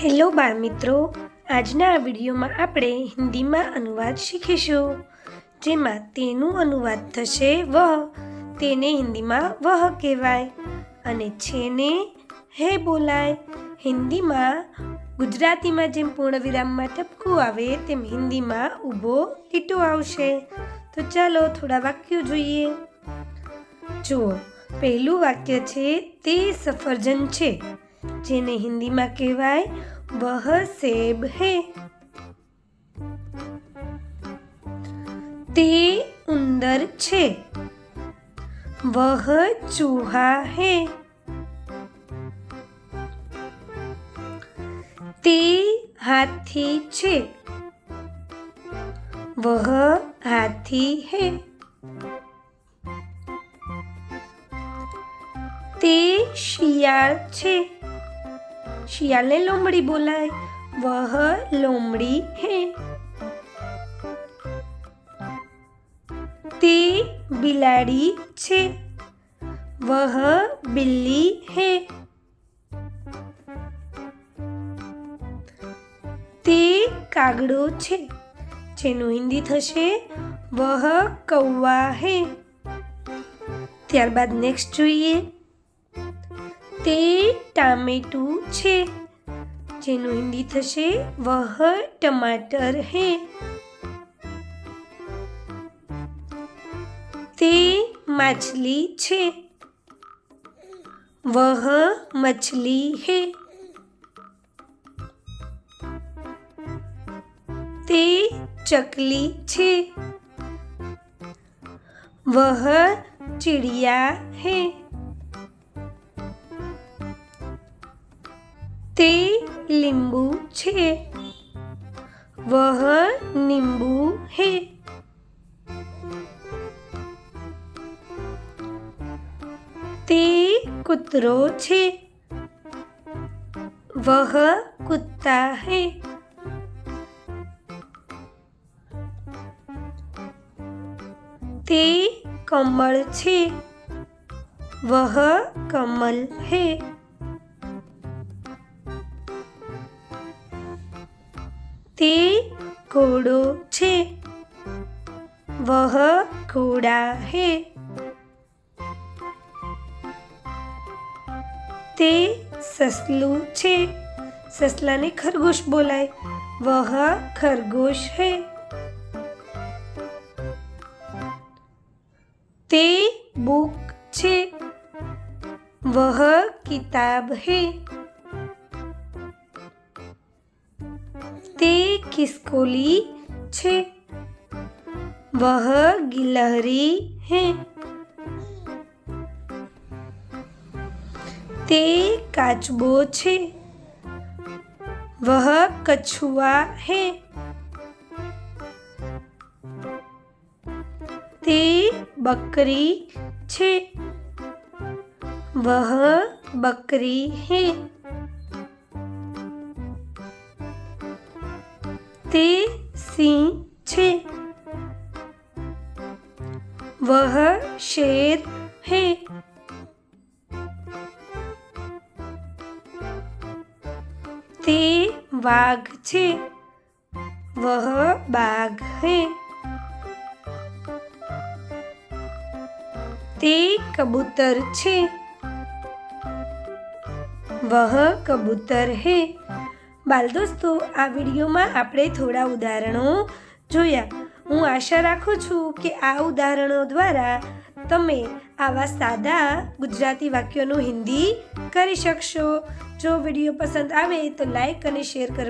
Hello બાળ મિત્રો, આજના આ વિડીયોમાં આપણે હિન્દીમાં અનુવાદ શીખીશું, જેમાં તેનું અનુવાદ થશે વહ. તેને હિન્દીમાં વહ કહેવાય અને છેને હે બોલાય. હિન્દીમાં ગુજરાતીમાં જેમ પૂર્ણવિરામમાં ટપકું આવે તેમ હિન્દીમાં ઊભો લીટો આવશે. તો ચાલો થોડા વાક્યો જોઈએ. જુઓ, પહેલું વાક્ય છે તે સફરજન છે, જેને હિન્દીમાં કહેવાય વહ સેબ હે. તે ઉંદર છે, વહ ચૂહા હે. તે હાથી છે, વહ હાથી હે. તે શિયાળ છે, શિયાળને લોમડી બોલાય, વહ લોમડી હે. તે બિલાડી છે, વહ બિલ્લી હે. તે કાગડો છે, જેનું હિન્દી થશે વહ કૌવા હે. ત્યારબાદ નેક્સ્ટ જોઈએ. તે ટામેટું છે, જેનું હિન્દી થશે વહ ટમાટર હે. તે માછલી છે, વહ મછલી હે. તે ચકલી છે, वह चिड़िया है. ते लींबू छे, वह नींबू है. ते कुतरो छे, वह कुत्ता है. ते कमल छे, वह कमल है. ते घोड़ो छे, वह घोड़ा है. ते ससलू छे, ससला ने खरगोश बोलाय, वह खरगोश है. ते बुक छे, वह किताब है. ते खिसकोली छे, वह गिलहरी है. ते काचबो छे, वह कछुआ है. ते बकरी छे, वह बकरी है. ते सिंह छे, वह शेर है. ते वाघ छे, वह बाघ है. ते कबूतर छे, वह कबूतर है. बाल दोस्तों, आ विडियोमां आपणे थोड़ा उदाहरणों जोया. हूँ आशा राखुं छूं के आ उदाहरणों द्वारा तमे आवा सादा गुजराती वाक्योनुं हिंदी करी शकशो. जो विडियो पसंद आवे तो लाइक अने शेर करवा